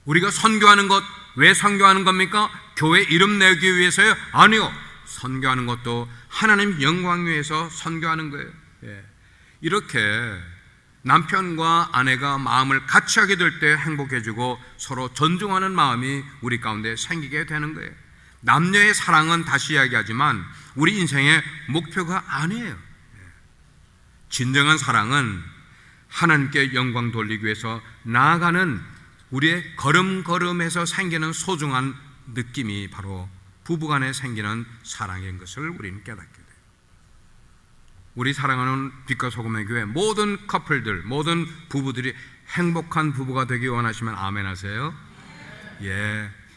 우리가 선교하는 것 왜 선교하는 겁니까? 교회 이름 내기 위해서요? 아니요. 선교하는 것도 하나님 영광 위해서 선교하는 거예요. 이렇게 남편과 아내가 마음을 같이 하게 될 때 행복해지고 서로 존중하는 마음이 우리 가운데 생기게 되는 거예요. 남녀의 사랑은 다시 이야기하지만 우리 인생의 목표가 아니에요. 진정한 사랑은 하나님께 영광 돌리기 위해서 나아가는 우리의 걸음걸음에서 생기는 소중한 느낌이 바로 부부간에 생기는 사랑인 것을 우리는 깨닫게 돼요. 우리 사랑하는 빛과 소금의 교회 모든 커플들, 모든 부부들이 행복한 부부가 되기 원하시면 아멘 하세요.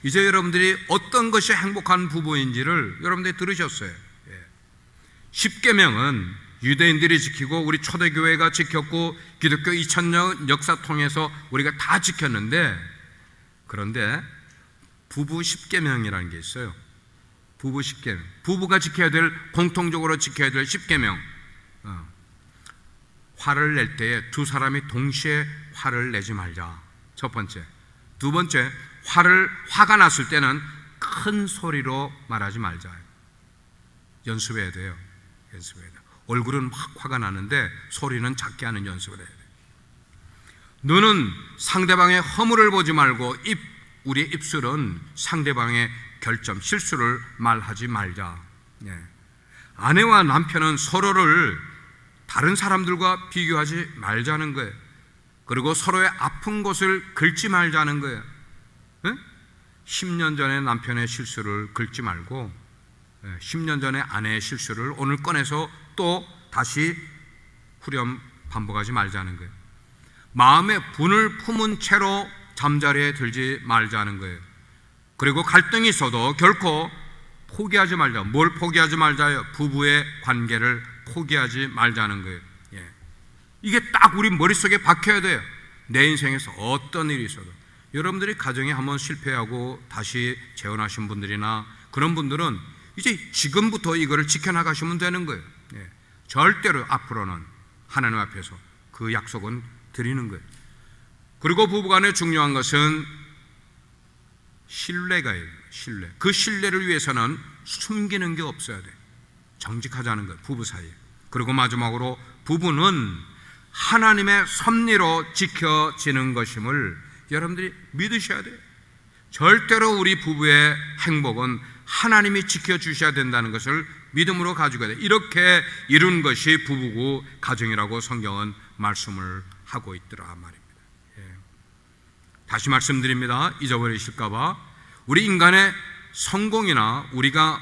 이제 여러분들이 어떤 것이 행복한 부부인지를 여러분들이 들으셨어요. 10계명은 유대인들이 지키고 우리 초대교회가 지켰고 기독교 2000년 역사 통해서 우리가 다 지켰는데, 그런데 부부 10계명이라는 게 있어요. 부부 10계명, 부부가 지켜야 될, 공통적으로 지켜야 될 10계명. 화를 낼 때에 두 사람이 동시에 화를 내지 말자. 첫 번째. 두 번째, 화가 났을 때는 큰 소리로 말하지 말자. 연습해야 돼요. 얼굴은 막 화가 나는데 소리는 작게 하는 연습을 해야 돼요. 눈은 상대방의 허물을 보지 말고 우리의 입술은 상대방의 결점, 실수를 말하지 말자. 아내와 남편은 서로를 다른 사람들과 비교하지 말자는 거예요. 그리고 서로의 아픈 곳을 긁지 말자는 거예요. 10년 전에 남편의 실수를 긁지 말고 10년 전에 아내의 실수를 오늘 꺼내서 또 다시 후렴 반복하지 말자는 거예요. 마음에 분을 품은 채로 잠자리에 들지 말자는 거예요. 그리고 갈등이 있어도 결코 포기하지 말자. 뭘 포기하지 말자요? 부부의 관계를 포기하지 말자는 거예요. 이게 딱 우리 머릿속에 박혀야 돼요. 내 인생에서 어떤 일이 있어도. 여러분들이 가정에 한번 실패하고 다시 재혼하신 분들이나 그런 분들은 이제 지금부터 이거를 지켜나가시면 되는 거예요. 절대로 앞으로는 하나님 앞에서 그 약속은 드리는 거예요. 그리고 부부간에 중요한 것은 신뢰가예요. 신뢰. 그 신뢰를 위해서는 숨기는 게 없어야 돼. 정직하자는 거예요. 부부 사이에. 그리고 마지막으로 부부는 하나님의 섭리로 지켜지는 것임을 여러분들이 믿으셔야 돼요. 절대로 우리 부부의 행복은 하나님이 지켜주셔야 된다는 것을 믿음으로 가지고 돼요. 이렇게 이룬 것이 부부고 가정이라고 성경은 말씀을 하고 있더라 말입니다. 다시 말씀드립니다. 잊어버리실까봐. 우리 인간의 성공이나 우리가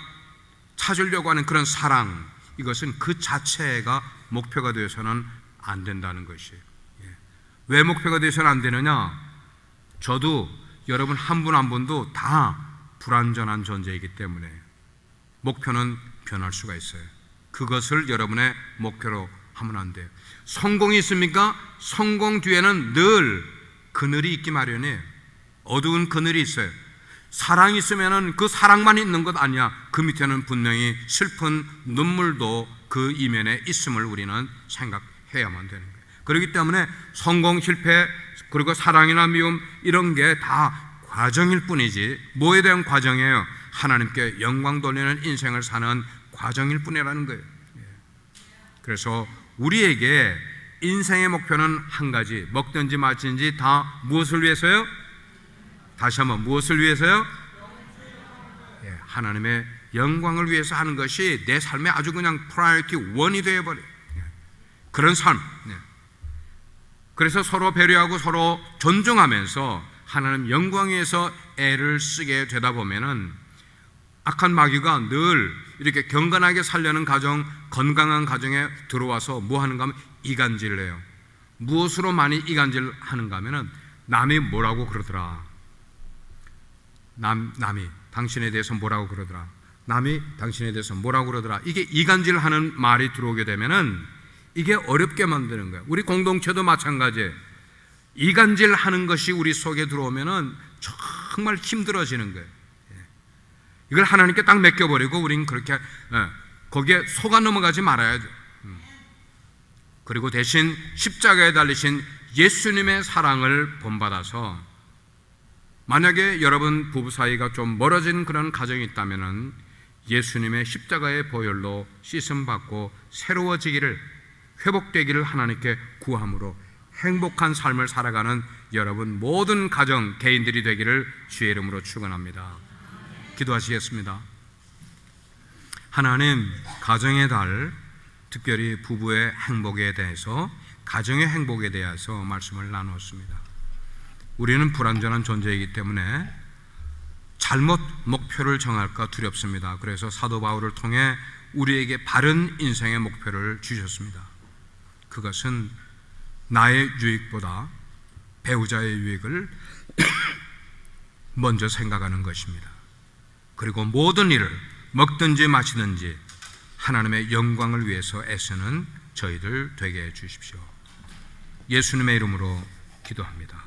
찾으려고 하는 그런 사랑, 이것은 그 자체가 목표가 되어서는 안 된다는 것이에요. 왜 목표가 되어서는 안 되느냐? 저도 여러분 한 분 한 분도 다 불완전한 존재이기 때문에 목표는 변할 수가 있어요. 그것을 여러분의 목표로 하면 안 돼요. 성공이 있습니까? 성공 뒤에는 늘 그늘이 있기 마련이에요. 어두운 그늘이 있어요. 사랑이 있으면 그 사랑만 있는 것 아니야. 그 밑에는 분명히 슬픈 눈물도 그 이면에 있음을 우리는 생각해야만 되는 거예요. 그렇기 때문에 성공, 실패, 그리고 사랑이나 미움, 이런 게 다 과정일 뿐이지, 뭐에 대한 과정이에요? 하나님께 영광 돌리는 인생을 사는 과정일 뿐이라는 거예요. 그래서 우리에게 인생의 목표는 한 가지, 먹든지 마시든지 다 무엇을 위해서요? 다시 한번, 무엇을 위해서요? 하나님의 영광을 위해서 하는 것이 내 삶의 아주 그냥 프라이어티 1이 되어버려요. 그런 삶. 그래서 서로 배려하고 서로 존중하면서 하나님 영광 위해서 애를 쓰게 되다 보면은 악한 마귀가 늘 이렇게 경건하게 살려는 가정, 건강한 가정에 들어와서 뭐 하는가 하면 이간질을 해요. 무엇으로 많이 이간질을 하는가 하면은 남이 뭐라고 그러더라, 남이 당신에 대해서 뭐라고 그러더라, 남이 당신에 대해서 뭐라고 그러더라, 이게 이간질하는 말이 들어오게 되면은 이게 어렵게 만드는 거예요. 우리 공동체도 마찬가지예요. 이간질하는 것이 우리 속에 들어오면은 정말 힘들어지는 거예요. 이걸 하나님께 딱 맡겨버리고 우리는 그렇게 거기에 속아 넘어가지 말아야 돼요. 그리고 대신 십자가에 달리신 예수님의 사랑을 본받아서, 만약에 여러분 부부 사이가 좀 멀어진 그런 가정이 있다면은 예수님의 십자가의 보혈로 씻음받고 새로워지기를, 회복되기를 하나님께 구함으로 행복한 삶을 살아가는 여러분 모든 가정, 개인들이 되기를 주의 이름으로 축원합니다. 기도하시겠습니다. 하나님, 가정의 달, 특별히 부부의 행복에 대해서, 가정의 행복에 대해서 말씀을 나누었습니다. 우리는 불완전한 존재이기 때문에 잘못 목표를 정할까 두렵습니다. 그래서 사도 바울을 통해 우리에게 바른 인생의 목표를 주셨습니다. 그것은 나의 유익보다 배우자의 유익을 먼저 생각하는 것입니다. 그리고 모든 일을 먹든지 마시든지 하나님의 영광을 위해서 애쓰는 저희들 되게 해 주십시오. 예수님의 이름으로 기도합니다.